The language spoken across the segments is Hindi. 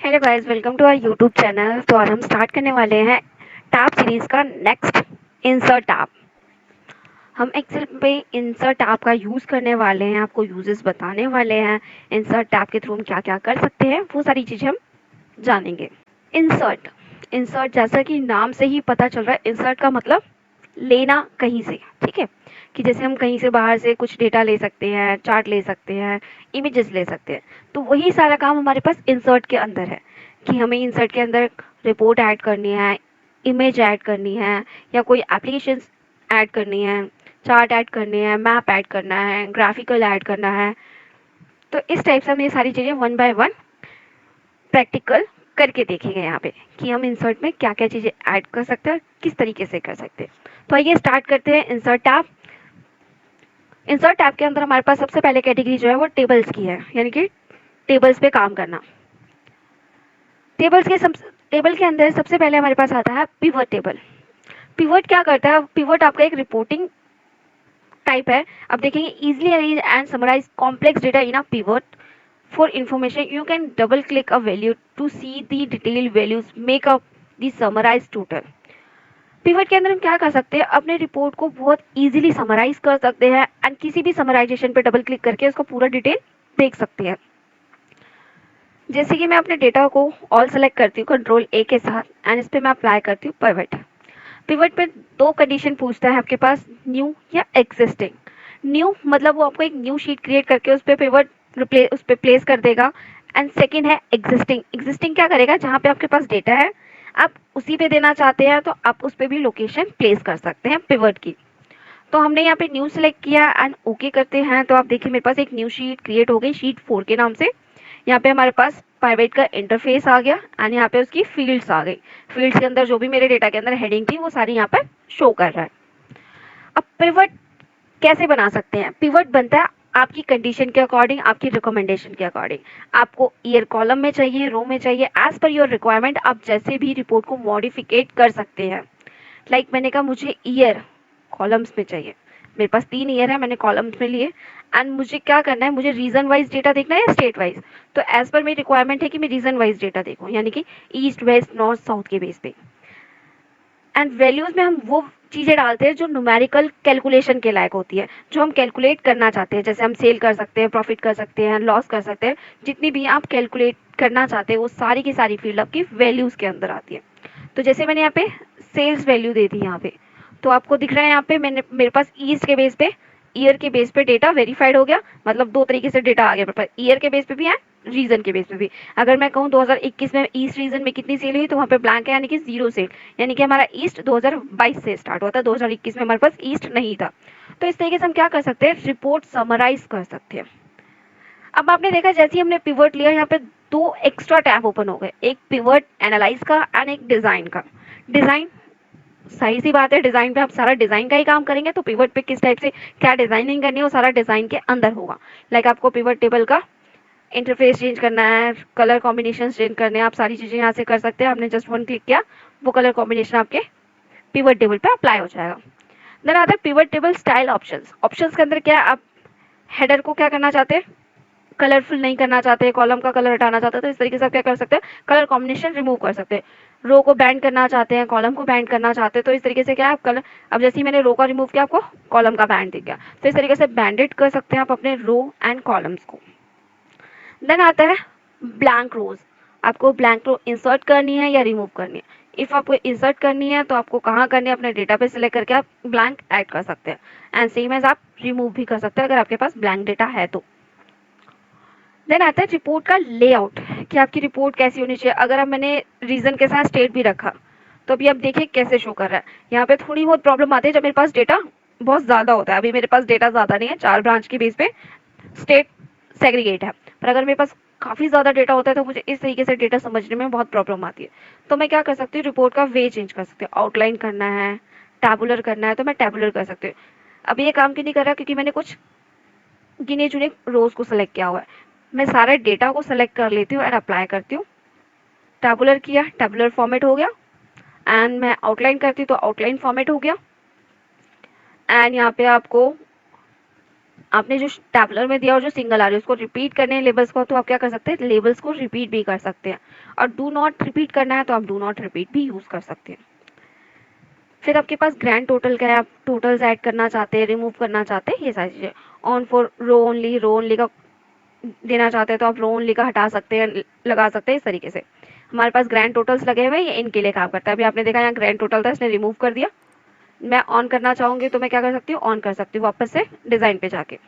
Hello guys, welcome to our YouTube channel. तो आज हम स्टार्ट करने वाले हैं टैब सीरीज का नेक्स्ट इंसर्ट टैब। हम एक्सेल पे इंसर्ट टैब का यूज़ करने वाले हैं, आपको यूजेस बताने वाले हैं। इंसर्ट टैब के थ्रू हम क्या क्या कर सकते हैं वो सारी चीज़ें हम जानेंगे। इंसर्ट इंसर्ट जैसा कि नाम से ही पता चल रहा है, इंसर्ट का मतलब लेना कहीं से। ठीक है, कि जैसे हम कहीं से बाहर से कुछ डेटा ले सकते हैं, चार्ट ले सकते हैं, इमेजेस ले सकते हैं। तो वही सारा काम हमारे पास इंसर्ट के अंदर है कि हमें इंसर्ट के अंदर रिपोर्ट ऐड करनी है, इमेज ऐड करनी है, या कोई एप्लीकेशन ऐड करनी है, चार्ट ऐड करनी है, मैप ऐड करना है, ग्राफिकल ऐड करना है। तो इस टाइप से हम ये सारी चीज़ें वन बाय वन प्रैक्टिकल करके देखेंगे यहाँ पे कि हम इंसर्ट में क्या क्या चीज़ें ऐड कर सकते हैं और किस तरीके से कर सकते हैं। तो आइए स्टार्ट करते हैं इंसर्ट टैब। इंसर्ट टैब के अंदर हमारे पास सबसे पहले कैटेगरी जो है वो टेबल्स की है, यानी कि टेबल्स पे काम करना। टेबल के अंदर सबसे पहले हमारे पास आता है पिवट टेबल। पिवट क्या करता है? पिवट आपका एक रिपोर्टिंग टाइप है। अब देखेंगे, easily arrange and summarise complex data in a pivot for information you can double click a value to see the detailed values make up the summarized total। Pivot के अंदर हम क्या कर सकते हैं? अपने रिपोर्ट को बहुत इजीली समराइज कर सकते हैं एंड किसी भी समराइजेशन पे डबल क्लिक करके उसको पूरा डिटेल देख सकते हैं। जैसे कि मैं अपने डेटा को ऑल सेलेक्ट करती हूँ कंट्रोल ए के साथ एंड इस पे मैं अप्लाई करती हूँ पिवट। पिवट में दो कंडीशन पूछता है आपके पास, न्यू या एग्जिस्टिंग। न्यू मतलब वो आपको एक न्यू शीट क्रिएट करके उस पर पिवट उस पर प्लेस कर देगा। एंड सेकेंड है एग्जिस्टिंग। एग्जिस्टिंग क्या करेगा? जहाँ पे आपके पास डेटा है, आप उसी पे देना चाहते हैं तो आप उस पर भी लोकेशन प्लेस कर सकते हैं पिवट की। तो हमने यहाँ पे न्यू सेलेक्ट किया एंड ओके करते हैं, तो आप देखिए मेरे पास एक न्यू शीट क्रिएट हो गई, शीट 4 के नाम से। यहाँ पे हमारे पास पाइवेट का इंटरफेस आ गया एंड यहाँ पे उसकी फील्ड्स आ गई। फील्ड्स के अंदर जो भी मेरे डेटा के अंदर हेडिंग थी वो सारी यहाँ पर शो कर रहा है। अब पिवट कैसे बना सकते हैं? पिवट बनता है आपकी कंडीशन के अकॉर्डिंग, आपकी रिकमेंडेशन के अकॉर्डिंग। आपको ईयर कॉलम में चाहिए, रो में चाहिए, एज पर योर रिक्वायरमेंट आप जैसे भी रिपोर्ट को मॉडिफिकेट कर सकते हैं। मैंने कहा मुझे ईयर कॉलम्स में चाहिए, मेरे पास 3 ईयर है, मैंने कॉलम्स में लिए। एंड मुझे क्या करना है? मुझे रीजन वाइज डेटा देखना है या स्टेट वाइज? तो एज पर मेरी रिक्वायरमेंट है कि मैं रीजन वाइज डेटा देखूं, यानी कि ईस्ट वेस्ट नॉर्थ साउथ के बेस पे। एंड वैल्यूज में हम वो चीजें डालते हैं जो न्यूमेरिकल कैलकुलेशन के लायक होती है, जो हम कैलकुलेट करना चाहते हैं। जैसे हम सेल कर सकते हैं, प्रॉफिट कर सकते हैं, लॉस कर सकते हैं, जितनी भी आप कैलकुलेट करना चाहते हैं वो सारी की सारी फील्ड आपकी वैल्यूज के अंदर आती है। तो जैसे मैंने यहाँ पे सेल्स वैल्यू दे दी यहाँ पे, तो आपको दिख रहा है यहाँ पे मैंने मेरे पास ईस्ट के बेस पे, ईयर के बेस पे डेटा वेरीफाइड हो गया। मतलब दो तरीके से डेटा आ गया मेरे पास, ईयर के बेस पे भी है, रीजन के बेस पे भी। अगर मैं कहूँ 2021 में ईस्ट रीजन में कितनी सेल हुई, तो वहाँ पे ब्लैंक है, यानी कि 0 सेल, यानी कि हमारा ईस्ट 2022 से स्टार्ट हुआ था, 2021 में हमारे पास ईस्ट नहीं था। तो इस तरीके से हम क्या कर सकते हैं? रिपोर्ट समराइज कर सकते हैं। अब आपने देखा जैसे ही हमने पिवट लिया, यहाँ पे दो एक्स्ट्रा टैब ओपन हो गए, एक पिवट एनालाइज का एंड एक डिजाइन का। डिजाइन, सही सी बात है, डिजाइन पे आप सारा डिजाइन का ही काम करेंगे, तो पिवट पे किस टाइप से क्या डिजाइनिंग करनी है वो सारा डिजाइन के अंदर होगा। आपको पिवट टेबल का इंटरफेस चेंज करना है, कलर कॉम्बिनेशन चेंज करने हैं, आप सारी चीजें यहाँ से कर सकते हैं। आपने जस्ट वन क्लिक किया, वो कलर कॉम्बिनेशन आपके पिवट टेबल पे अप्लाई हो जाएगा। देन आता है pivot table style options. Options के अंदर क्या है? आप हेडर को क्या करना चाहते हैं? कलरफुल नहीं करना चाहते, कॉलम का कलर हटाना चाहते हैं, तो इस तरीके से आप क्या कर सकते हैं? कलर कॉम्बिनेशन रिमूव कर सकते हैं। रो को बैंड करना चाहते हैं, कॉलम को बैंड करना चाहते हैं, तो इस तरीके से क्या है? आप कलर, अब जैसे ही मैंने रो का रिमूव किया, आपको कॉलम का बैंड दिख गया, तो इस तरीके से बैंडेड कर सकते हैं आप अपने रो एंड कॉलम्स को। देन आता है ब्लैंक रोज। आपको ब्लैंक रो इंसर्ट करनी है या रिमूव करनी है? इफ आपको इंसर्ट करनी है तो आपको कहाँ करनी है? अपने डेटा पे सिलेक्ट करके आप ब्लैंक ऐड कर सकते हैं, एंड सेम एज आप रिमूव भी कर सकते हैं अगर आपके पास ब्लैंक डेटा है तो। देन आता है रिपोर्ट का लेआउट, कि आपकी रिपोर्ट कैसी होनी चाहिए। अगर अब मैंने रीजन के साथ स्टेट भी रखा, तो अभी आप देखिए कैसे शो कर रहा है। यहाँ पे थोड़ी बहुत प्रॉब्लम आती है जब मेरे पास डेटा बहुत ज्यादा होता है। अभी मेरे पास डेटा ज्यादा नहीं है, 4 ब्रांच की बेस पे स्टेट सेग्रीगेट है, पर अगर मेरे पास काफी ज्यादा डेटा होता है तो मुझे इस तरीके से डेटा समझने में बहुत प्रॉब्लम आती है। तो मैं क्या कर सकती हूँ? रिपोर्ट का वे चेंज कर सकती हूँ। आउटलाइन करना है, टैबुलर करना है, तो मैं टैबुलर कर सकती हूँ। अभी ये काम क्यों नहीं कर रहा? क्योंकि मैंने कुछ गिने चुने रोज को सिलेक्ट किया हुआ है। मैं सारे डेटा को सिलेक्ट कर लेती हूँ और अप्लाई करती हूँ। टैबुलर किया, टैबुलर फॉर्मेट हो गया, एंड मैं आउटलाइन करती हूँ तो आउटलाइन फॉर्मेट हो गया। एंड यहाँ पे आपको आपने जो टैबुलर में दिया और जो सिंगल आ रही है उसको रिपीट करने हैं लेबल्स को, तो आप क्या कर सकते हैं, लेबल्स को रिपीट भी कर सकते हैं। और डू नॉट रिपीट करना है तो आप डू नॉट रिपीट भी यूज कर सकते हैं। फिर आपके पास ग्रैंड टोटल का है, आप टोटल्स ऐड करना चाहते हैं, रिमूव करना चाहते हैं, ये सारी चीजें। ऑन फॉर रो ओनली का देना चाहते हैं तो आप रो ओनली का हटा सकते हैं, लगा सकते हैं, इस तरीके से। हमारे पास ग्रैंड टोटल्स लगे हुए हैं, ये इनके लिए काम करता है। अभी आपने देखा यहाँ ग्रैंड टोटल था, इसने रिमूव कर दिया। मैं ऑन करना चाहूंगी तो मैं क्या कर सकती हूँ, ऑन कर सकती हूँ वापस से डिजाइन पे जाके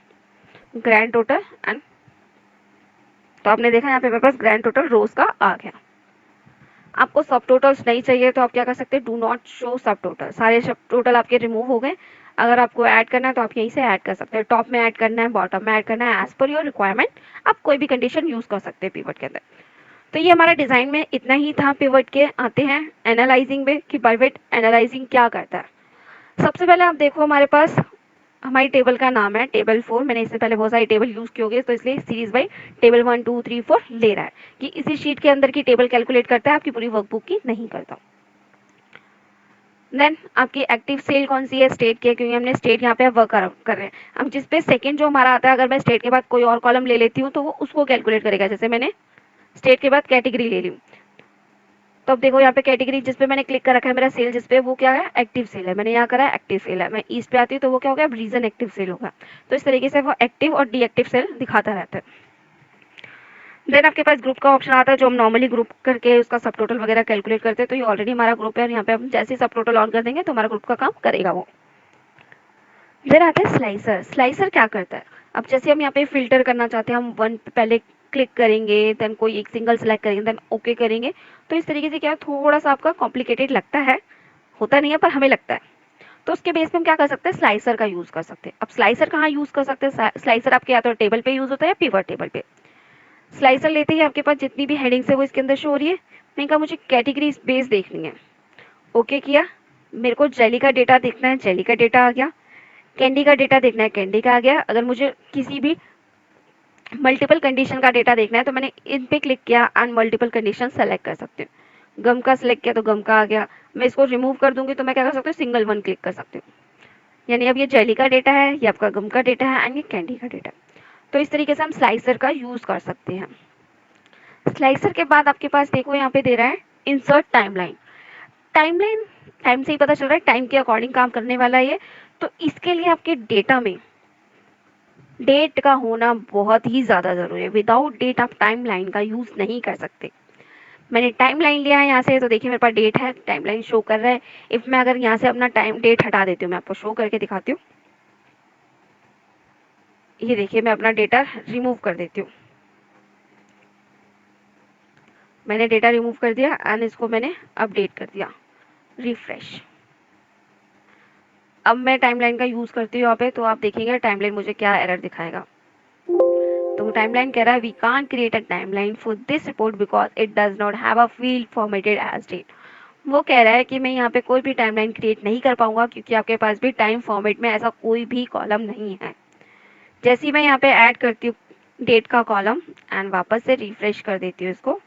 ग्रैंड टोटल एंड, तो आपने देखा यहाँ पे मेरे पास ग्रैंड टोटल रोज का आ गया। आपको सब टोटल्स नहीं चाहिए तो आप क्या कर सकते हैं, डू नॉट शो सब टोटल, सारे सब टोटल आपके रिमूव हो गए। अगर आपको ऐड करना है तो आप यहीं से ऐड कर सकते हैं, टॉप में ऐड करना है, बॉटम में ऐड करना है, एज पर योर रिक्वायरमेंट आप कोई भी कंडीशन यूज कर सकते हैं पिवट के अंदर। तो ये हमारा डिजाइन में इतना ही था पिवट के। आते हैं एनालाइजिंग में कि पिवट एनालाइजिंग क्या करता है। सबसे पहले आप देखो हमारे पास हमारी टेबल का नाम है टेबल 4। मैंने इससे पहले बहुत सारी टेबल यूज की होगी तो इसलिए सीरीज बाई टेबल 1 2 3 4 ले रहा है कि इसी शीट के अंदर की टेबल कैलकुलेट करता है, आपकी पूरी वर्कबुक की नहीं करता। देन आपकी एक्टिव सेल कौन सी है, स्टेट की है, क्योंकि हमने स्टेट यहाँ पे वर्क कर रहे हैं। अब जिस पे सेकंड जो हमारा आता है, अगर मैं स्टेट के बाद कोई और कॉलम ले लेती हूँ तो वो उसको कैलकुलेट करेगा। जैसे मैंने स्टेट के बाद कैटेगरी ले ली, तो अब देखो यहाँ पे कैटेगरी जिस पे मैंने क्लिक कर रखा है मेरा सेल जिस पे, वो क्या है, एक्टिव सेल है। मैंने यहाँ करा है एक्टिव सेल है। मैं ईस्ट पे आती हूँ तो वो क्या हो गया, रीजन एक्टिव सेल होगा। तो इस तरीके से वो एक्टिव और डीएक्टिव सेल दिखाता रहता है। देन आपके पास ग्रुप का ऑप्शन आता है, जो हम नॉर्मली ग्रुप करके उसका सब टोटल वगैरह कैलकुलेट करते हैं। तो ये ऑलरेडी हमारा ग्रुप है और यहाँ पे हम जैसे ही सब टोटल ऑन कर देंगे तो हमारा ग्रुप का काम करेगा वो। देन आता है स्लाइसर। स्लाइसर क्या करता है, अब जैसे हम यहाँ पे फिल्टर करना चाहते हैं, हम वन पे पहले क्लिक करेंगे, देन कोई एक सिंगल सेलेक्ट करेंगे, देन ओके करेंगे। तो इस तरीके से क्या थोड़ा सा आपका कॉम्प्लिकेटेड लगता है, होता नहीं है पर हमें लगता है। तो उसके बेस पे हम क्या कर सकते हैं, स्लाइसर का यूज कर सकते हैं। अब स्लाइसर कहाँ यूज कर सकते हैं, स्लाइसर आपके या तो टेबल पे यूज होता है या पिवट टेबल पे। स्लाइसर लेते ही आपके पास जितनी भी हेडिंग्स है वो इसके अंदर शो हो रही है। मैंने कहा मुझे कैटेगरी बेस देखनी है, ओके किया। मेरे को जेली का डेटा देखना है, जेली का डेटा आ गया। कैंडी का डेटा देखना है, कैंडी का आ गया। अगर मुझे किसी भी मल्टीपल कंडीशन का डेटा देखना है तो मैंने इन पे क्लिक किया एंड मल्टीपल कंडीशन सेलेक्ट कर सकते हूँ। गम का सिलेक्ट किया तो गम का आ गया। मैं इसको रिमूव कर दूंगी तो मैं क्या कर सकती हूँ, सिंगल वन क्लिक कर सकती हूँ। यानी अब ये जेली का डेटा है, ये आपका गम का डेटा है एंड ये कैंडी का डेटा। तो इस तरीके से हम स्लाइसर का यूज कर सकते हैं। स्लाइसर के बाद आपके पास देखो यहाँ पे दे रहा है इंसर्ट टाइमलाइन। टाइमलाइन टाइम से ही पता चल रहा है, टाइम के अकॉर्डिंग काम करने वाला है ये। तो इसके लिए आपके डेटा में डेट का होना बहुत ही ज्यादा जरूरी है। विदाउट डेट आप टाइमलाइन का यूज नहीं कर सकते। मैंने टाइमलाइन लिया है यहाँ से, तो देखिए मेरे पास डेट है, टाइमलाइन शो कर रहा है। इफ मैं अगर यहाँ से अपना टाइम डेट हटा देती हूँ, मैं आपको शो करके दिखाती हूँ। ये देखिए मैं अपना डेटा रिमूव कर देती हूँ। मैंने डेटा रिमूव कर दिया एंड इसको मैंने अपडेट कर दिया, रिफ्रेश। अब मैं टाइमलाइन का यूज करती हूँ यहाँ पे, तो आप देखेंगे टाइमलाइन मुझे क्या एरर दिखाएगा। तो टाइमलाइन कह रहा है we can't create a timeline for this report because it does not have a field formatted as date. वो कह रहा है कि मैं यहाँ पे कोई भी टाइमलाइन क्रिएट नहीं कर पाऊंगा क्योंकि आपके पास भी टाइम फॉर्मेट में ऐसा कोई भी कॉलम नहीं है। जैसे ही मैं यहाँ पे ऐड करती हूँ डेट का कॉलम एंड वापस से रिफ्रेश कर देती हूँ इसको,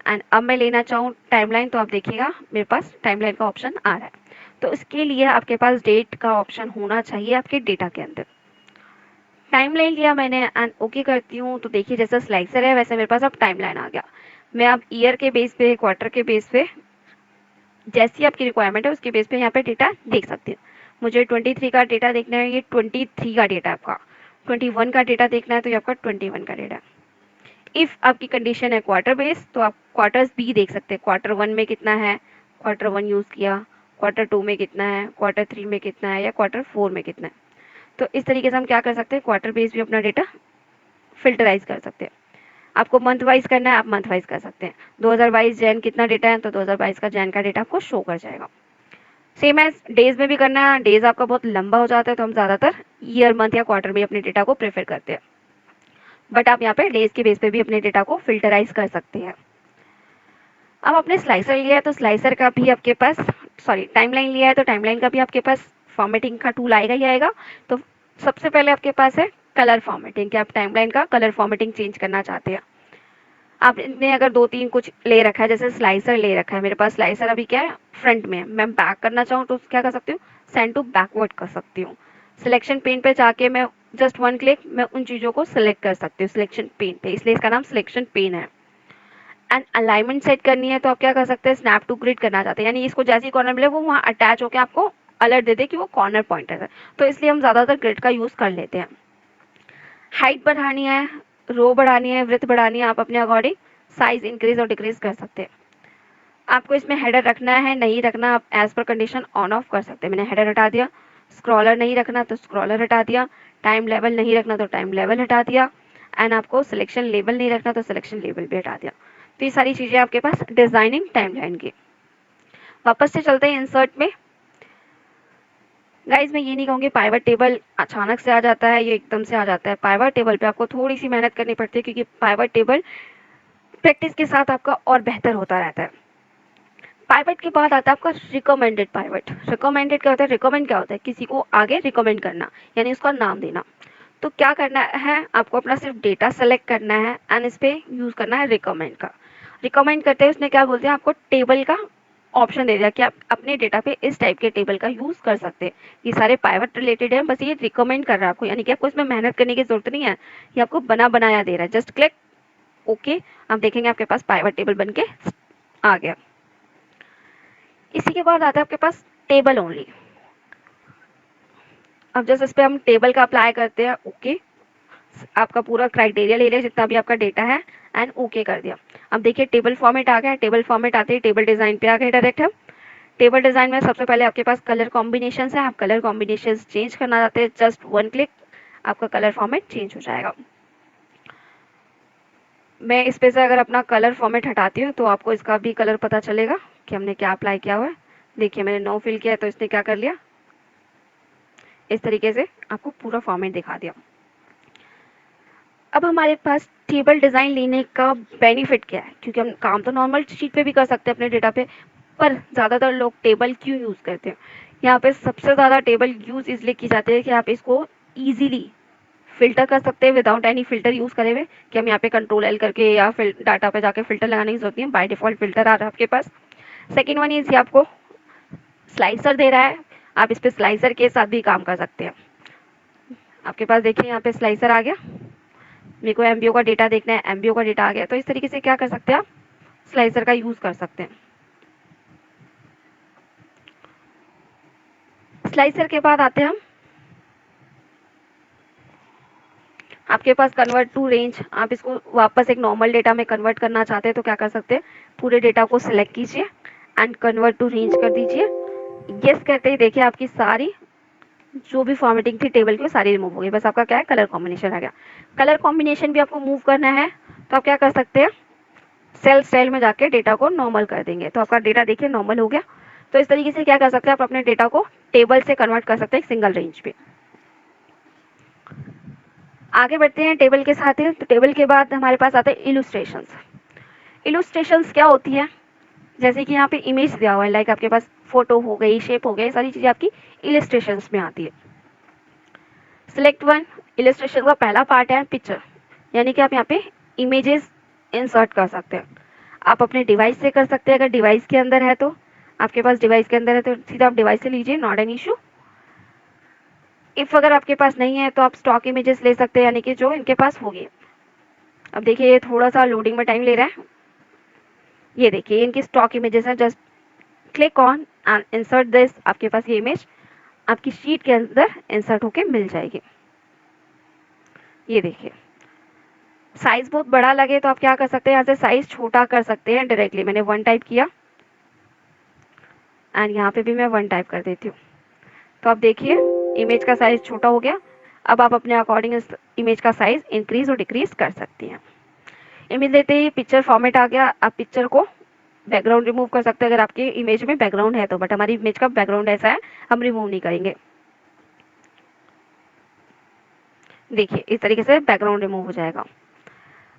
एंड अब मैं लेना चाहूँ टाइमलाइन, तो आप देखिएगा मेरे पास टाइमलाइन का ऑप्शन आ रहा है। तो इसके लिए आपके पास डेट का ऑप्शन होना चाहिए आपके डेटा के अंदर। टाइमलाइन लिया मैंने एंड ओके करती हूँ, तो देखिए जैसा स्लाइसर है वैसे मेरे पास अब टाइमलाइन आ गया। मैं अब ईयर के बेस पे, क्वार्टर के बेस पे, जैसी आपकी रिक्वायरमेंट है उसके बेस पे यहाँ पे डेटा देख सकते हैं। मुझे 23 का डेटा देखना है, ये 23 का डेटा आपका। 21 का डेटा देखना है तो ये आपका 21 का डेटा। इफ आपकी कंडीशन है क्वार्टर बेस तो आप क्वार्टर्स भी देख सकते हैं, क्वार्टर 1 में कितना है, क्वार्टर 1 यूज किया, क्वार्टर 2 में कितना है, क्वार्टर 3 में कितना है, या क्वार्टर 4 में कितना है। तो इस तरीके से हम क्या कर सकते हैं, क्वार्टर बेस भी अपना डेटा फिल्टराइज कर सकते हैं। आपको मंथ वाइज करना है, आप मंथ वाइज कर सकते हैं। 2022 जैन कितना डेटा है, तो 2022 का जैन का डेटा आपको शो कर जाएगा। सेम एज डेज में भी करना है, डेज आपका बहुत लंबा हो जाता है तो हम ज्यादातर ईयर, मंथ या क्वार्टर में अपने डेटा को प्रेफर करते हैं। बट आप यहाँ पे डेज के बेस पे भी अपने डेटा को फिल्टराइज कर सकते हैं। अब आपने स्लाइसर लिया है तो स्लाइसर का भी आपके पास, सॉरी टाइमलाइन लिया है तो टाइमलाइन का भी आपके पास फॉर्मेटिंग का टूल आएगा ही आएगा। तो सबसे पहले आपके पास है कलर फॉर्मेटिंग, कि आप टाइमलाइन का कलर फॉर्मेटिंग चेंज करना चाहते हैं। आपने अगर 2-3 कुछ ले रखा है, जैसे स्लाइसर ले रखा है, मेरे पास स्लाइसर अभी क्या है फ्रंट में है, मैं बैक करना चाहूँ तो क्या कर सकती हूँ, सेंड टू बैकवर्ड कर सकती हूँ। सिलेक्शन पेन पे जाके मैं जस्ट वन क्लिक मैं उन चीज़ों को सिलेक्ट कर सकती हूँ सिलेक्शन पेन पे, इसलिए इसका नाम सिलेक्शन पेन है। एंड अलाइनमेंट सेट करनी है तो आप क्या कर सकते हैं, स्नैप टू ग्रिड करना चाहते हैं, यानी इसको जैसे ही कॉर्नर मिले वो वहाँ अटैच होकर आपको अलर्ट दे दे कि वो कॉर्नर पॉइंटर है, तो इसलिए हम ज़्यादातर ग्रिड का यूज़ कर लेते हैं। हाइट बढ़ानी है, रो बढ़ानी है, विड्थ बढ़ानी है, आप अपने अकॉर्डिंग साइज इंक्रीज और डिक्रीज कर सकते हैं। आपको इसमें हेडर रखना है नहीं रखना, आप as per condition on off कर सकते हैं। मैंने हेडर हटा दिया, स्क्रॉलर नहीं रखना तो स्क्रॉलर हटा दिया, टाइम लेवल नहीं रखना तो टाइम लेवल हटा दिया, एंड आपको सिलेक्शन लेबल नहीं रखना तो सिलेक्शन लेबल भी हटा दिया। तो ये सारी चीज़ें आपके पास डिजाइनिंग टाइमलाइन की। वापस से चलते हैं इंसर्ट में। गाइज मैं ये नहीं कहूँगी पाइवट टेबल अचानक से आ जाता है, ये एकदम से आ जाता है। पाइवट टेबल पे आपको थोड़ी सी मेहनत करनी पड़ती है, क्योंकि पाइवट टेबल प्रैक्टिस के साथ आपका और बेहतर होता रहता है। पाइवट के बाद आता है आपका रिकमेंडेड पाइवट। रिकमेंडेड क्या होता है, रिकमेंड क्या होता है, किसी को आगे रिकमेंड करना, यानी उसका नाम देना। तो क्या करना है, आपको अपना सिर्फ डेटा सेलेक्ट करना है एंड इस पे यूज करना है रिकमेंड का। रिकमेंड करते हैं उसने क्या बोलते हैं, आपको टेबल का ऑप्शन दे दिया कि आप अपने डेटा पे इस टाइप के टेबल का यूज कर सकते हैं। ये सारे पाइवट रिलेटेड है, बस ये रिकमेंड कर रहा है आपको, यानी कि आपको इसमें मेहनत करने की जरूरत नहीं है, ये आपको बना बनाया दे रहा है। जस्ट क्लिक ओके, आप देखेंगे आपके पास पाइवट टेबल बन के आ गया। इसी के बाद आता है आपके पास टेबल ओनली। अब जैसे इस पे हम टेबल का अप्लाई करते हैं, ओके आपका पूरा क्राइटेरिया ले लिया जितना भी आपका डेटा है एंड ओके कर दिया। अब देखिए टेबल फॉर्मेट आ गया। टेबल फॉर्मेट आते ही टेबल डिजाइन पे आ गए डायरेक्ट हम। टेबल डिजाइन में सबसे पहले आपके पास कलर कॉम्बिनेशन है, आप कलर कॉम्बिनेशन चेंज करना चाहते हैं, जस्ट वन क्लिक आपका कलर फॉर्मेट चेंज हो जाएगा। मैं इस पे से अगर अपना कलर फॉर्मेट हटाती हूँ तो आपको इसका भी कलर पता चलेगा कि हमने क्या अप्लाई किया हुआ है। देखिए मैंने नो फिल किया है तो इसने क्या कर लिया, इस तरीके से आपको पूरा फॉर्मेट दिखा दिया। अब हमारे पास टेबल डिजाइन लेने का बेनिफिट क्या है, क्योंकि हम काम तो नॉर्मल शीट पे भी कर सकते हैं अपने डेटा पे, पर ज़्यादातर लोग टेबल क्यों यूज़ करते हैं। यहाँ पे सबसे ज़्यादा टेबल यूज़ इसलिए की जाती है कि आप इसको ईजिली फिल्टर कर सकते हैं विदाउट एनी फिल्टर यूज़ करे हुए, कि हम यहाँ पे कंट्रोल एल करके या फिर डाटा पे जाके फिल्टर लगाने की जरूरत नहीं है, बाय डिफॉल्ट फिल्टर आ रहा है आपके पास। सेकेंड वन इज आपको स्लाइसर दे रहा है, आप इस पे स्लाइसर के साथ भी काम कर सकते हैं। आपके पास देखिए यहाँ पे स्लाइसर आ गया, मेरे को एमबीओ का डेटा देखना है, एमबीओ का डेटा आ गया, तो इस तरीके से क्या कर सकते हैं आप स्लाइसर का यूज कर सकते हैं। स्लाइसर के बाद आते हैं हम, आपके पास कन्वर्ट टू रेंज, आप इसको वापस एक नॉर्मल डेटा में कन्वर्ट करना चाहते हैं तो क्या कर सकते हैं, पूरे डेटा को सिलेक्ट कीजिए एंड कन्वर्ट टू रेंज कर दीजिए। यस करते ही देखिए आपकी सारी जो भी फॉर्मेटिंग थी टेबल की वो सारी रिमूव हो गई, बस आपका क्या है कलर कॉम्बिनेशन आ गया। कलर कॉम्बिनेशन भी आपको मूव करना है तो आप क्या कर सकते हैं, सेल स्टाइल में जाके डेटा को नॉर्मल कर देंगे, तो आपका डेटा देखिए नॉर्मल हो गया। तो इस तरीके से क्या कर सकते हैं, आप अपने डेटा को टेबल से कन्वर्ट कर सकते हैं सिंगल रेंज पे। आगे बढ़ते हैं टेबल के साथ ही, तो टेबल के बाद हमारे पास आते हैं इलुस्ट्रेशंस। इलुस्ट्रेशंस क्या होती है, जैसे कि यहाँ पे इमेज दिया हुआ है, लाइक आपके पास फोटो हो गई, शेप हो गई, सारी चीजें आपकी इलस्ट्रेशंस में आती है। सिलेक्ट वन, इलस्ट्रेशन का पहला पार्ट है पिक्चर, यानी कि आप यहाँ पे इमेजेस इंसर्ट कर सकते हैं। आप अपने डिवाइस से कर सकते हैं, अगर डिवाइस के अंदर है तो आपके पास डिवाइस के अंदर है तो सीधा आप डिवाइस से लीजिए, नॉट एन इशू। इफ अगर आपके पास नहीं है तो आप स्टॉक इमेजेस ले सकते हैं, यानी कि जो इनके पास होगी। अब देखिए ये थोड़ा सा लोडिंग में टाइम ले रहा है, ये देखिए इनकी स्टॉक इमेजेस हैं, just click on and insert this, आपके पास ये इमेज आपकी शीट के अंदर इंसर्ट होके मिल जाएगी। ये देखिए साइज बहुत बड़ा लगे तो आप क्या कर सकते हैं, यहाँ से साइज छोटा कर सकते हैं डायरेक्टली। मैंने 1 टाइप किया एंड यहाँ पे भी मैं 1 टाइप कर देती हूँ, तो आप देखिए इमेज का साइज छोटा हो गया। अब आप अपने अकॉर्डिंग इस इमेज का साइज इंक्रीज और डिक्रीज कर सकती हैं। इमेज लेते ही पिक्चर फॉर्मेट आ गया, आप पिक्चर को बैकग्राउंड रिमूव कर सकते हैं अगर आपके इमेज में बैकग्राउंड है तो, बट हमारी इमेज का बैकग्राउंड ऐसा है हम रिमूव नहीं करेंगे। देखिए इस तरीके से बैकग्राउंड रिमूव हो जाएगा।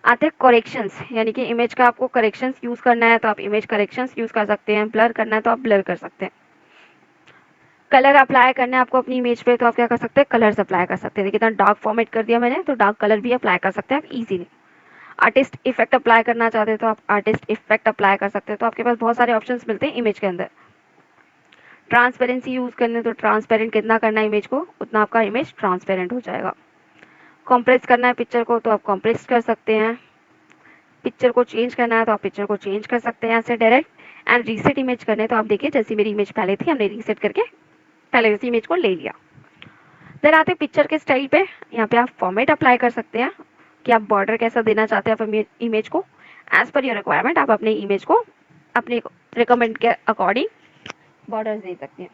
आते हैं करेक्शंस, यानी कि इमेज का आपको करेक्शंस यूज करना है तो आप इमेज करेक्शंस यूज कर सकते हैं, ब्लर करना है तो आप ब्लर कर सकते हैं। कलर अप्लाई करना है आपको अपनी इमेज पे तो आप क्या कर सकते हैं, कलर्स अप्लाई कर सकते हैं। देखिए इतना डार्क फॉर्मेट कर दिया मैंने, तो डार्क कलर भी अप्लाई कर सकते हैं आप इजीली। आर्टिस्ट इफेक्ट अप्लाई करना चाहते हैं तो आप आर्टिस्ट इफेक्ट अप्लाई कर सकते हैं, तो आपके पास बहुत सारे ऑप्शंस मिलते हैं इमेज के अंदर। ट्रांसपेरेंसी यूज़ करना है तो ट्रांसपेरेंट कितना करना है इमेज को, उतना आपका इमेज ट्रांसपेरेंट हो जाएगा। कॉम्प्रेस करना है पिक्चर को तो आप कॉम्प्रेस कर सकते हैं। पिक्चर को चेंज करना है तो आप पिक्चर को चेंज कर सकते हैं ऐसे डायरेक्ट। एंड रीसेट इमेज करने तो आप देखिए जैसी मेरी इमेज पहले थी हमने रीसेट करके पहले जैसी इमेज को ले लिया। देन आते पिक्चर के स्टाइल पे, यहाँ पे आप फॉर्मेट अप्लाई कर सकते हैं कि आप बॉर्डर कैसा देना चाहते हैं अपनी इमेज को। एज पर योर रिक्वायरमेंट आप अपने इमेज को अपने रिकमेंड के अकॉर्डिंग बॉर्डर दे सकते हैं।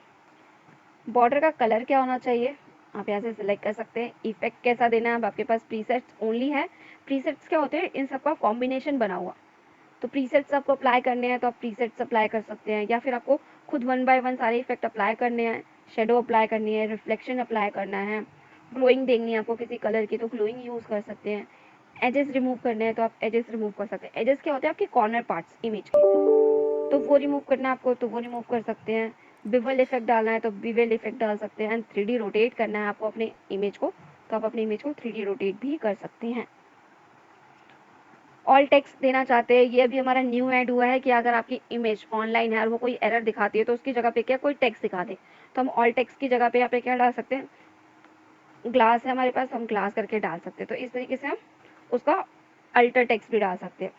बॉर्डर का कलर क्या होना चाहिए आप यहाँ से सिलेक्ट कर सकते हैं। इफेक्ट कैसा देना है, अब आपके पास प्रीसेट्स ओनली है। प्रीसेट्स क्या होते हैं, इन सबका कॉम्बिनेशन बना हुआ, तो प्रीसेट्स आपको अप्लाई करने हैं तो आप प्रीसेट्स अप्लाई कर सकते हैं, या फिर आपको खुद 1 बाय 1 सारे इफेक्ट अप्लाई करने हैं। शेडो अप्लाई करनी है, रिफ्लेक्शन अप्लाई करना है, ग्लोइंग देनी है आपको किसी कलर की तो ग्लोइंग यूज़ कर सकते हैं। एजेस रिमूव करने हैं तो आप एजेस रिमूव कर सकते हैं। एजेस क्या होते हैं आपके कॉर्नर पार्ट्स इमेज के, तो वो रिमूव करना है आपको तो वो रिमूव कर सकते हैं। बिवल इफेक्ट डालना है तो बिवल इफेक्ट डाल सकते हैं। एंड 3D रोटेट करना है आपको अपने इमेज को तो आप अपने इमेज को 3D रोटेट भी कर सकते हैं। ऑल टेक्स्ट देना चाहते हैं, ये अभी हमारा न्यू ऐड हुआ है कि अगर आपकी इमेज ऑनलाइन है और वो कोई एरर दिखाती है तो उसकी जगह पे क्या कोई टेक्स्ट दिखा दे, तो हम ऑल टेक्स्ट की जगह पे यहाँ पे क्या डाल सकते हैं, ग्लास है हमारे पास, हम ग्लास करके डाल सकते हैं। तो इस तरीके से हम उसका अल्टर टेक्स्ट भी डाल सकते हैं।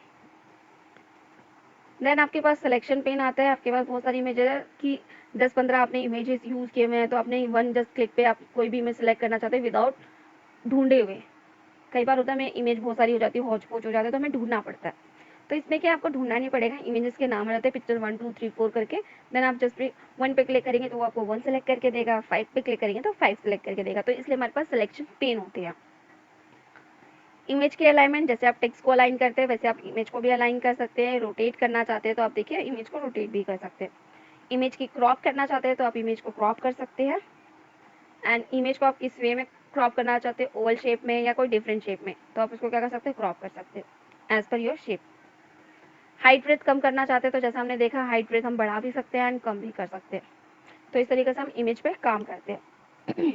देन आपके पास सिलेक्शन पेन आता है, आपके पास बहुत सारी इमेजेस है कि 10-15 आपने इमेजेस यूज़ किए हुए हैं, तो आपने वन जस्ट क्लिक पे आप कोई भी इमेज सेलेक्ट करना चाहते हैं विदाउट ढूंढे हुए। कई बार होता है हमें इमेज बहुत सारी हो जाती है, हौच पौच हो जाता है तो हमें ढूंढना पड़ता है। तो इसमें क्या आपको ढूंढना नहीं पड़ेगा, इमेजेस के नाम आ जाते हैं पिक्चर 1 2 3 4 करके। देन आप जस्ट 1 पे क्लिक करेंगे तो वो आपको 1 सेलेक्ट करके देगा, 5 पे क्लिक करेंगे तो 5 सेलेक्ट करके देगा। तो इसलिए हमारे पास सिलेक्शन पेन होते हैं। इमेज के अलाइनमेंट, जैसे आप टेक्स्ट को अलाइन करते हैं वैसे आप इमेज को भी अलाइन कर सकते हैं। रोटेट करना चाहते हैं तो आप देखिए इमेज को रोटेट भी कर सकते हैं। इमेज की क्रॉप करना चाहते हैं तो आप इमेज को क्रॉप कर सकते हैं। एंड इमेज को आप किस वे में क्रॉप करना चाहते हैं, ओवल शेप में या कोई डिफरेंट शेप में, तो आप उसको क्या कर सकते हैं, क्रॉप कर सकते हैं एज पर योर शेप। हाइट ब्रेथ कम करना चाहते हैं तो जैसा हमने देखा हाइट ब्रेथ हम बढ़ा भी सकते हैं एंड कम भी कर सकते हैं। तो इस तरीके से हम इमेज पे काम करते हैं।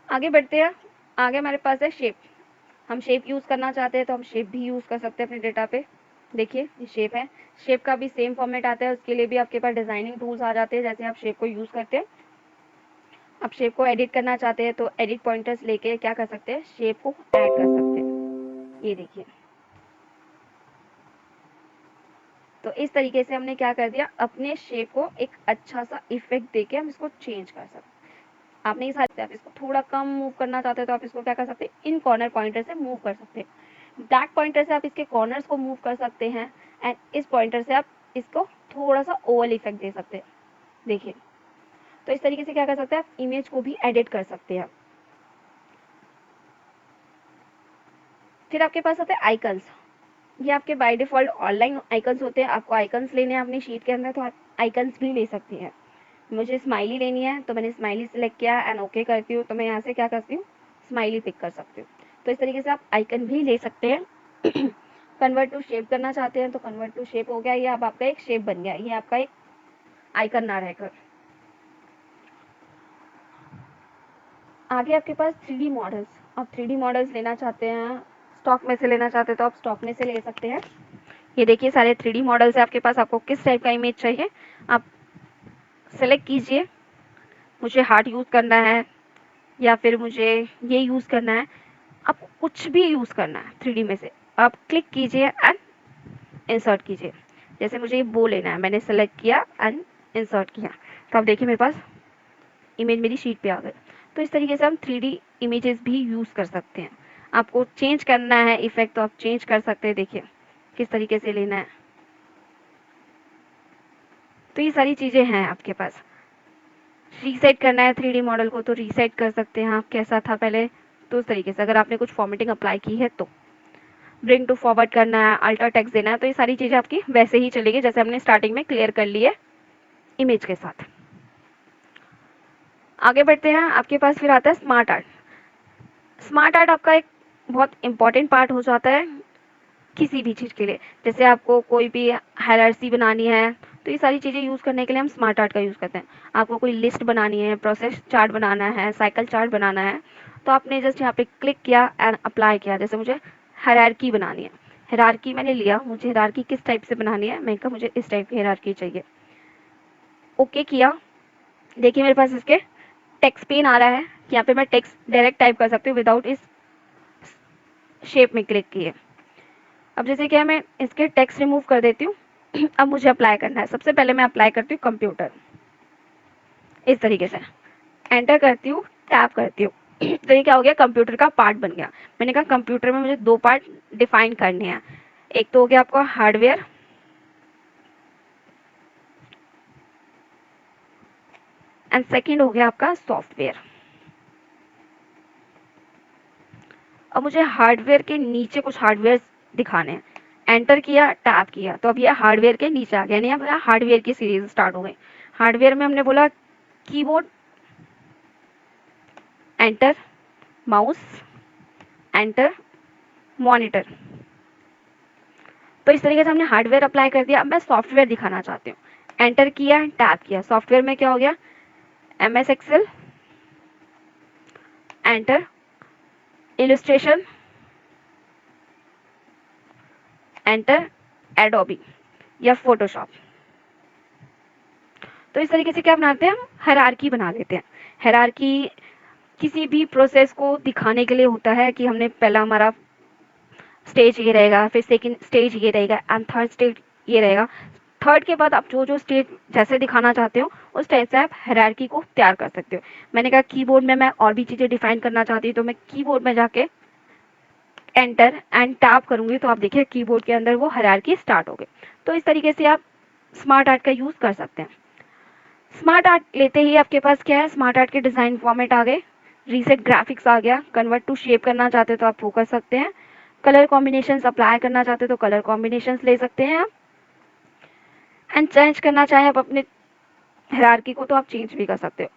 आगे बढ़ते हैं। आगे हमारे पास है शेप। हम शेप यूज़ करना चाहते हैं तो हम शेप भी यूज़ कर सकते हैं अपने डेटा पे। देखिए ये शेप है, शेप का भी सेम फॉर्मेट आता है, उसके लिए भी आपके पास डिजाइनिंग टूल्स आ जाते हैं। जैसे आप शेप को यूज़ करते हैं, आप शेप को एडिट करना चाहते हैं तो एडिट पॉइंटर्स लेके क्या कर सकते हैं, शेप को ऐड कर सकते हैं। ये देखिए, तो इस तरीके से हमने क्या कर दिया, अपने शेप को एक अच्छा सा इफेक्ट देके हम इसको चेंज कर सकते हैं। आपने इस आप इसको थोड़ा कम मूव करना चाहते हैं तो आप इसको क्या कर सकते हैं, इन कॉर्नर पॉइंटर से मूव कर सकते हैं। ब्लैक पॉइंटर से आप इसके कॉर्नर्स को मूव कर सकते हैं एंड इस पॉइंटर से आप इसको थोड़ा सा ओवल इफेक्ट दे सकते हैं। देखिए, तो इस तरीके से क्या कर सकते हैं, आप इमेज को भी एडिट कर सकते हैं। फिर आपके पास आते हैं आइकन्स। ये आपके बाय डिफॉल्ट ऑनलाइन आइकन्स होते हैं। आपको आइकन्स लेने हैं अपनी शीट के अंदर तो आप आइकन्स भी ले सकती हैं। मुझे स्माइली लेनी है तो मैंने स्माइली सिलेक्ट किया एंड ओके करती हूँ, तो मैं यहाँ से क्या करती हूँ, स्माइली पिक कर सकती हूँ। तो इस तरीके से आप आइकन भी ले सकते हैं। कन्वर्ट टू शेप करना चाहते हैं तो कन्वर्ट टू शेप हो गया, ये अब आपका एक शेप बन गया, ये आपका एक आइकन ना रहकर। आगे आपके पास 3D मॉडल्स। आप 3D मॉडल्स लेना चाहते हैं, स्टॉक में से लेना चाहते हैं तो आप स्टॉक में से ले सकते हैं। ये देखिए सारे 3D मॉडल्स है आपके पास, आपको किस टाइप का इमेज चाहिए आप सेलेक्ट कीजिए। मुझे हार्ट यूज़ करना है या फिर मुझे ये यूज़ करना है, आपको कुछ भी यूज़ करना है 3D में से, आप क्लिक कीजिए एंड इंसर्ट कीजिए। जैसे मुझे ये बो लेना है, मैंने सेलेक्ट किया एंड इंसर्ट किया, तो आप देखिए मेरे पास इमेज मेरी शीट पे आ गई। तो इस तरीके से हम 3D इमेजेस भी यूज़ कर सकते हैं। आपको चेंज करना है इफेक्ट तो आप चेंज कर सकते हैं। देखिए किस तरीके से लेना है, तो ये सारी चीज़ें हैं आपके पास। रीसेट करना है 3D मॉडल को तो रीसेट कर सकते हैं आप, कैसा था पहले तो उस तरीके से। अगर आपने कुछ फॉर्मेटिंग अप्लाई की है तो ब्रिंग टू फॉरवर्ड करना है, अल्टर टेक्स्ट देना है, तो ये सारी चीज़ें आपकी वैसे ही चलेगी जैसे हमने स्टार्टिंग में क्लियर कर ली है इमेज के साथ। आगे बढ़ते हैं। आपके पास फिर आता है स्मार्ट आर्ट। स्मार्ट आर्ट आपका एक बहुत इंपॉर्टेंट पार्ट हो जाता है किसी भी चीज़ के लिए। जैसे आपको कोई भी हायरार्की बनानी है तो ये सारी चीज़ें यूज़ करने के लिए हम स्मार्ट आर्ट का यूज़ करते हैं। आपको कोई लिस्ट बनानी है, प्रोसेस चार्ट बनाना है, साइकिल चार्ट बनाना है, तो आपने जस्ट यहाँ पे क्लिक किया एंड अप्लाई किया। जैसे मुझे हायरार्की बनानी है, हायरार्की मैंने लिया, मुझे हायरार्की किस टाइप से बनानी है, मैंने कहा मुझे इस टाइप की हायरार्की चाहिए, ओके किया देखिए मेरे पास इसके टेक्स्ट पेन आ रहा है, यहाँ पे मैं टेक्स्ट डायरेक्ट टाइप कर सकती हूँ विदाउट इस शेप में क्लिक किए। अब जैसे क्या मैं इसके टेक्स्ट रिमूव कर देती हूँ। अब मुझे अप्लाई करना है। सबसे पहले मैं अप्लाई करती हूँ कंप्यूटर, इस तरीके से एंटर करती हूँ, टैप करती हूँ। तो ये क्या हो गया, कंप्यूटर का पार्ट बन गया। मैंने कहा कंप्यूटर में मुझे दो पार्ट डिफाइन करने हैं, एक तो हो गया आपका हार्डवेयर एंड सेकंड हो गया आपका सॉफ्टवेयर। अब मुझे हार्डवेयर के नीचे कुछ हार्डवेयर दिखाने हैं। एंटर किया, टैप किया, तो अब ये हार्डवेयर के नीचे आ गया, यानी अब हार्डवेयर की सीरीज स्टार्ट हो गई। हार्डवेयर में हमने बोला keyboard, enter, mouse, enter, monitor. तो इस तरीके से हमने हार्डवेयर अप्लाई कर दिया। अब मैं सॉफ्टवेयर दिखाना चाहती हूँ। एंटर किया, टैप किया, सॉफ्टवेयर में क्या हो गया, MS Excel, enter, illustration, enter, Adobe या फोटोशॉप। तो इस तरीके से क्या बनाते हैं, हम हायरार्की बना लेते हैं। हायरार्की किसी भी प्रोसेस को दिखाने के लिए होता है कि हमने पहला हमारा स्टेज ये रहेगा, फिर सेकंड स्टेज ये रहेगा एंड थर्ड स्टेज ये रहेगा। थर्ड के बाद आप जो जो स्टेज जैसे दिखाना चाहते हो उस टाइप से आप हायरार्की को तैयार कर सकते हो। मैंने कहा कीबोर्ड में मैं और भी चीज़ें डिफाइन करना चाहती हूँ, तो मैं कीबोर्ड में जाके एंटर एंड टैप करूंगी, तो आप देखिए कीबोर्ड के अंदर वो हायरार्की स्टार्ट हो गई। तो इस तरीके से आप स्मार्ट आर्ट का यूज़ कर सकते हैं। स्मार्ट आर्ट लेते ही आपके पास क्या है, स्मार्ट आर्ट के डिज़ाइन फॉर्मेट आ गए, रीसेट ग्राफिक्स आ गया, कन्वर्ट टू शेप करना चाहते हो तो आप वो कर सकते हैं, कलर कॉम्बिनेशन अप्लाई करना चाहते हो तो कलर कॉम्बिनेशन ले सकते हैं आप, एंड चेंज करना चाहें आप अपने हायरार्की को तो आप चेंज भी कर सकते हो।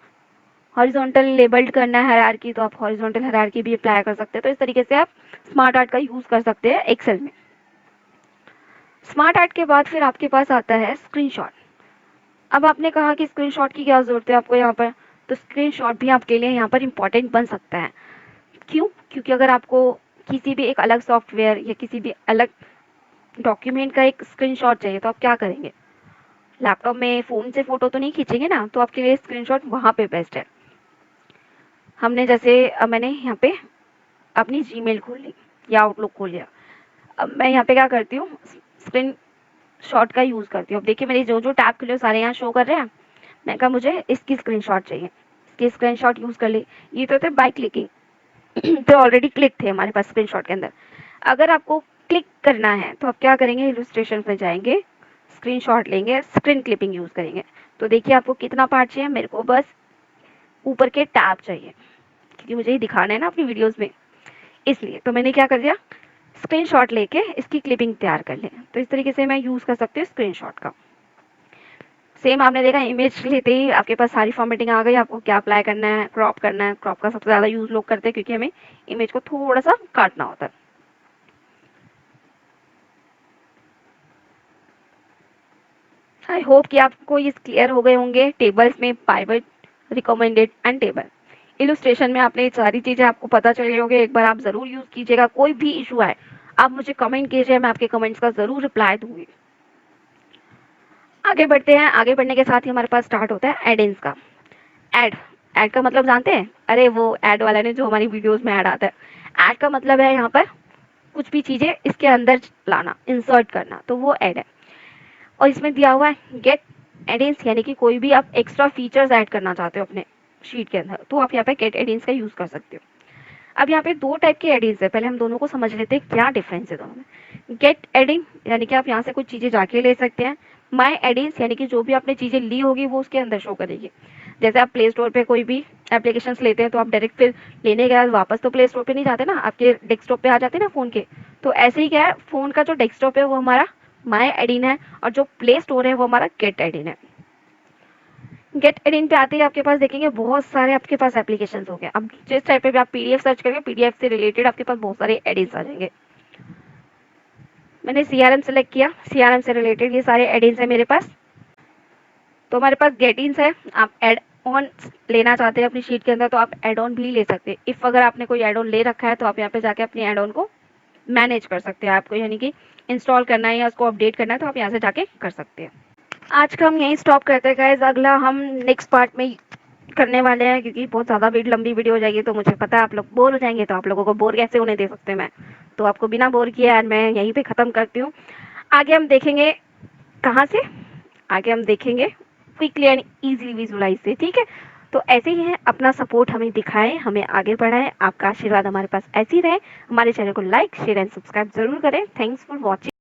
हॉरिजॉन्टल लेबल्ड करना है हायरार्की तो आप हॉरिजॉन्टल हायरार्की भी अप्लाई कर सकते हैं। तो इस तरीके से आप स्मार्ट आर्ट का यूज़ कर सकते हैं एक्सेल में। स्मार्ट आर्ट के बाद फिर आपके पास आता है स्क्रीनशॉट। अब आपने कहा कि स्क्रीनशॉट की क्या ज़रूरत है आपको यहाँ पर, तो स्क्रीनशॉट भी आपके लिए यहाँ पर इम्पॉर्टेंट बन सकता है। क्यों? क्योंकि अगर आपको किसी भी एक अलग सॉफ्टवेयर या किसी भी अलग डॉक्यूमेंट का एक स्क्रीनशॉट चाहिए तो आप क्या करेंगे, लैपटॉप में फ़ोन से फ़ोटो तो नहीं खींचेंगे ना, तो आपके लिए स्क्रीनशॉट वहाँ पे बेस्ट है। हमने जैसे मैंने यहाँ पे अपनी जीमेल खोल ली या आउटलुक खोल लिया। अब मैं यहाँ पे क्या करती हूँ, स्क्रीन शॉट का यूज़ करती हूँ। अब देखिए मेरे जो जो टैब खुले सारे यहाँ शो कर रहे हैं। मैं कहा मुझे इसकी स्क्रीनशॉट चाहिए, इसकी स्क्रीनशॉट यूज़ कर ली। ये तो थे बाय क्लिकिंग तो ऑलरेडी क्लिक थे हमारे पास स्क्रीनशॉट के अंदर। अगर आपको क्लिक करना है तो आप क्या करेंगे, इलस्ट्रेशन में जाएंगे, स्क्रीनशॉट लेंगे, स्क्रीन क्लिपिंग यूज़ करेंगे। तो देखिए आपको कितना पार्ट चाहिए, मेरे को बस ऊपर के टैब चाहिए क्योंकि मुझे ही दिखाना है ना अपनी वीडियोस में, इसलिए तो मैंने क्या कर दिया, स्क्रीनशॉट लेके इसकी क्लिपिंग तैयार कर लें। तो इस तरीके से मैं यूज़ कर सकती हूँ स्क्रीनशॉट का। सेम आपने देखा इमेज लेते ही आपके पास सारी फॉर्मेटिंग आ गई, आपको क्या अप्लाई करना है, क्रॉप करना है। क्रॉप का सबसे ज़्यादा यूज़ लोग करते हैं क्योंकि हमें इमेज को थोड़ा सा काटना होता है। आई होप कि आपको ये क्लियर हो गए होंगे। टेबल्स में pivot, recommended and table, illustration में आपने ये सारी चीज़ें आपको पता चली होंगी। एक बार आप ज़रूर यूज़ कीजिएगा। कोई भी इशू आए आप मुझे कमेंट कीजिए, मैं आपके कमेंट्स का ज़रूर रिप्लाई दूंगी। आगे बढ़ते हैं। आगे बढ़ने के साथ ही हमारे पास स्टार्ट होता है एड इन्स का। ऐड, ऐड का मतलब जानते हैं, अरे वो ऐड वाला ने जो हमारी वीडियोस में ऐड आता है। ऐड का मतलब है यहाँ पर कुछ भी चीज़ें इसके अंदर लाना, इंसर्ट करना, तो वो ऐड है। और इसमें दिया हुआ है गेट एडिंस, यानी कि कोई भी आप एक्स्ट्रा फीचर्स ऐड करना चाहते हो अपने शीट के अंदर तो आप यहाँ पे गेट एडिंस का यूज़ कर सकते हो। अब यहाँ पे दो टाइप के एडिंस है, पहले हम दोनों को समझ लेते हैं क्या डिफरेंस है दोनों में। गेट एडिंग यानी कि आप यहाँ से कुछ चीज़ें जाके ले सकते हैं। माई एडिंस यानी कि जो भी आपने चीज़ें ली होगी वो उसके अंदर शो करेगी। जैसे आप प्ले स्टोर पे कोई भी एप्लीकेशन लेते हैं तो आप डायरेक्ट फिर लेने के बाद वापस तो प्ले स्टोर पे नहीं जाते ना, आपके डेस्कटॉप पे आ जाते हैं ना फ़ोन के। तो ऐसे ही क्या है, फ़ोन का जो डेस्कटॉप है वो हमारा माई एडिन है और जो प्ले स्टोर है वो हमारा गेट एडिन है। गेट एडिन पे आते ही आपके पास देखेंगे बहुत सारे आपके पास एप्लीकेशन हो गए। अब जिस टाइप पे भी आप पीडीएफ सर्च करेंगे पीडीएफ से रिलेटेड आपके पास बहुत सारे एडिन्स आ जाएंगे। मैंने सीआरएम सेलेक्ट किया, सीआरएम से रिलेटेड ये सारे एडिन्स है मेरे पास। तो हमारे पास गेटिन्स है, आप एड ऑन लेना चाहते हैं अपनी शीट के अंदर तो आप एड ऑन भी ले सकते हैं। इफ अगर आपने कोई एड ऑन ले रखा है तो आप यहाँ पे जाके अपनी एड ऑन को मैनेज कर सकते हैं। आपको यानी कि इंस्टॉल करना है या उसको अपडेट करना है तो आप यहाँ से जाके कर सकते हैं। आज का हम यहीं स्टॉप करते हैं गाइस। अगला हम नेक्स्ट पार्ट में करने वाले हैं, क्योंकि बहुत ज़्यादा लंबी वीडियो हो जाएगी, तो मुझे पता है आप लोग बोर हो जाएंगे, तो आप लोगों को बोर कैसे होने दे सकते मैं, तो आपको बिना बोर किए आज मैं यहीं पे ख़त्म करती हूँ। आगे हम देखेंगे कहाँ से, आगे हम देखेंगे क्विकली एंड ईजिली विजुलाइज से, ठीक है। तो ऐसे ही है, अपना सपोर्ट हमें दिखाएं, हमें आगे बढ़ाएं, आपका आशीर्वाद हमारे पास ऐसे ही रहे। हमारे चैनल को लाइक शेयर एंड सब्सक्राइब जरूर करें। Thanks for watching.